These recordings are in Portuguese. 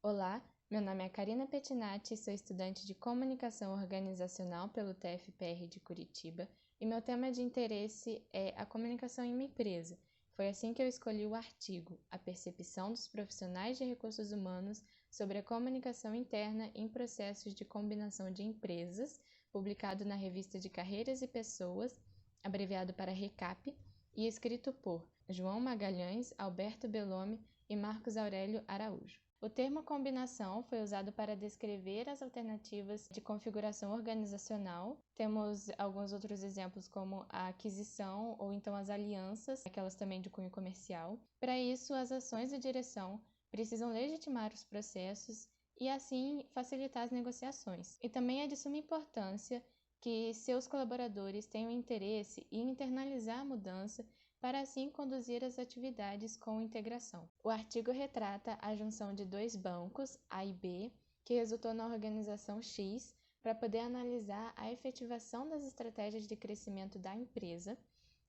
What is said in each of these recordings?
Olá, meu nome é Karina Pettinati, sou estudante de Comunicação Organizacional pelo TFPR de Curitiba e meu tema de interesse é a comunicação em uma empresa. Foi assim que eu escolhi o artigo A Percepção dos Profissionais de Recursos Humanos sobre a Comunicação Interna em Processos de Combinação de Empresas, publicado na revista de Carreiras e Pessoas, abreviado para RECAP, e escrito por João Magalhães, Alberto Belloni e Marcos Aurélio Araújo. O termo combinação foi usado para descrever as alternativas de configuração organizacional. Temos alguns outros exemplos, como a aquisição ou então as alianças, aquelas também de cunho comercial. Para isso, as ações de direção precisam legitimar os processos e, assim, facilitar as negociações. E também é de suma importância que seus colaboradores tenham interesse em internalizar a mudança para assim conduzir as atividades com integração. O artigo retrata a junção de dois bancos, A e B, que resultou na organização X, para poder analisar a efetivação das estratégias de crescimento da empresa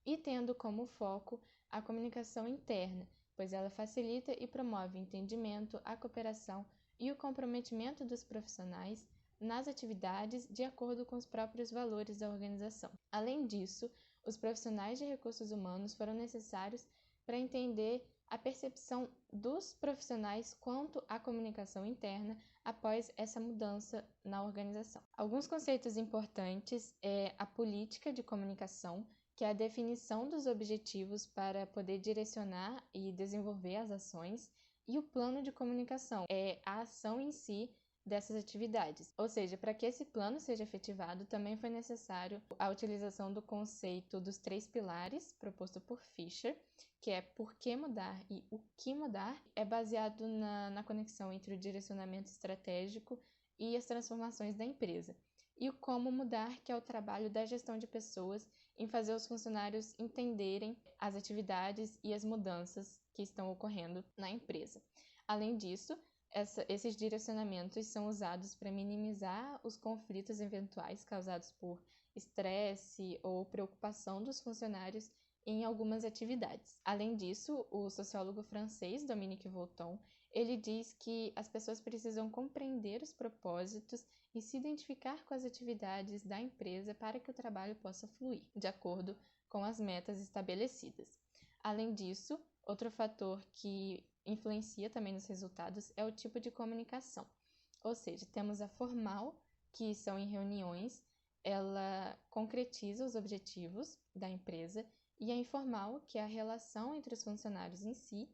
e tendo como foco a comunicação interna, pois ela facilita e promove o entendimento, a cooperação e o comprometimento dos profissionais nas atividades de acordo com os próprios valores da organização. Além disso, os profissionais de recursos humanos foram necessários para entender a percepção dos profissionais quanto à comunicação interna após essa mudança na organização. Alguns conceitos importantes é a política de comunicação, que é a definição dos objetivos para poder direcionar e desenvolver as ações, e o plano de comunicação é a ação em si dessas atividades. Ou seja, para que esse plano seja efetivado, também foi necessário a utilização do conceito dos 3 pilares proposto por Fisher, que é por que mudar e o que mudar, é baseado na conexão entre o direcionamento estratégico e as transformações da empresa. E o como mudar, que é o trabalho da gestão de pessoas em fazer os funcionários entenderem as atividades e as mudanças que estão ocorrendo na empresa. Além disso, esses direcionamentos são usados para minimizar os conflitos eventuais causados por estresse ou preocupação dos funcionários em algumas atividades. Além disso, o sociólogo francês Dominique Volton, ele diz que as pessoas precisam compreender os propósitos e se identificar com as atividades da empresa para que o trabalho possa fluir, de acordo com as metas estabelecidas. Além disso, outro fator que influencia também nos resultados é o tipo de comunicação. Ou seja, temos a formal, que são em reuniões, ela concretiza os objetivos da empresa, e a informal, que é a relação entre os funcionários em si,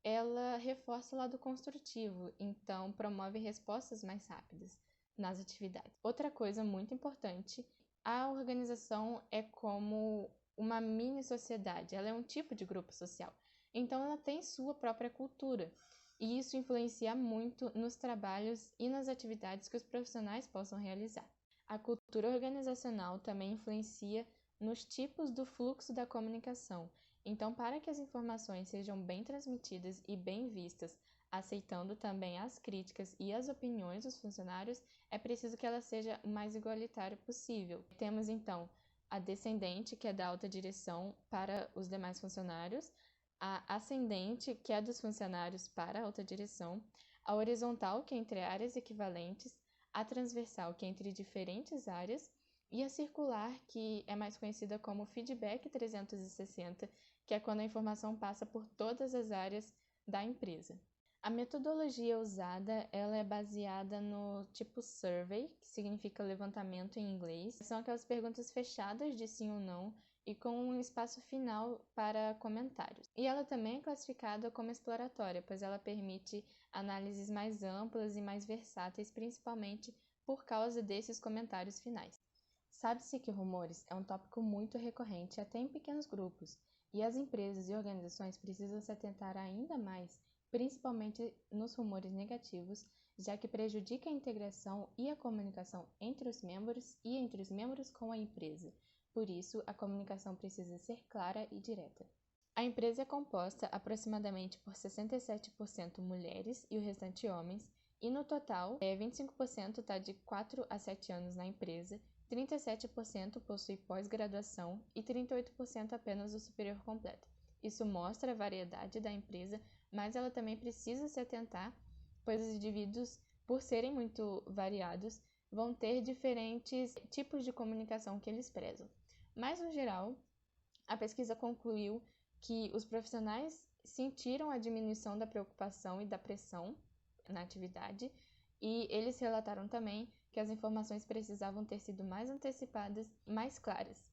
ela reforça o lado construtivo, então promove respostas mais rápidas nas atividades. Outra coisa muito importante, a organização é como uma mini sociedade, ela é um tipo de grupo social. Então, ela tem sua própria cultura, e isso influencia muito nos trabalhos e nas atividades que os profissionais possam realizar. A cultura organizacional também influencia nos tipos do fluxo da comunicação. Então, para que as informações sejam bem transmitidas e bem vistas, aceitando também as críticas e as opiniões dos funcionários, é preciso que ela seja o mais igualitária possível. Temos, então, a descendente, que é da alta direção para os demais funcionários, a ascendente, que é dos funcionários para a alta direção, a horizontal, que é entre áreas equivalentes, a transversal, que é entre diferentes áreas, e a circular, que é mais conhecida como feedback 360, que é quando a informação passa por todas as áreas da empresa. A metodologia usada, ela é baseada no tipo survey, que significa levantamento em inglês. São aquelas perguntas fechadas de sim ou não, e com um espaço final para comentários. E ela também é classificada como exploratória, pois ela permite análises mais amplas e mais versáteis, principalmente por causa desses comentários finais. Sabe-se que rumores é um tópico muito recorrente até em pequenos grupos, e as empresas e organizações precisam se atentar ainda mais, principalmente nos rumores negativos, já que prejudica a integração e a comunicação entre os membros e entre os membros com a empresa. Por isso, a comunicação precisa ser clara e direta. A empresa é composta aproximadamente por 67% mulheres e o restante homens, e no total, 25% está de 4 a 7 anos na empresa, 37% possui pós-graduação e 38% apenas o superior completo. Isso mostra a variedade da empresa, mas ela também precisa se atentar pois os indivíduos, por serem muito variados, vão ter diferentes tipos de comunicação que eles prezam. Mas, no geral, a pesquisa concluiu que os profissionais sentiram a diminuição da preocupação e da pressão na atividade, e eles relataram também que as informações precisavam ter sido mais antecipadas e mais claras.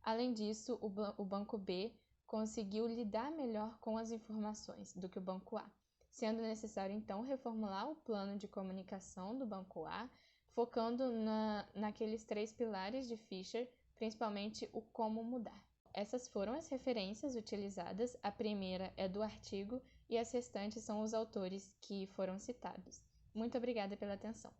Além disso, o Banco B conseguiu lidar melhor com as informações do que o Banco A, sendo necessário, então, reformular o plano de comunicação do Banco A, focando naqueles 3 pilares de Fisher, principalmente o como mudar. Essas foram as referências utilizadas, a primeira é do artigo e as restantes são os autores que foram citados. Muito obrigada pela atenção.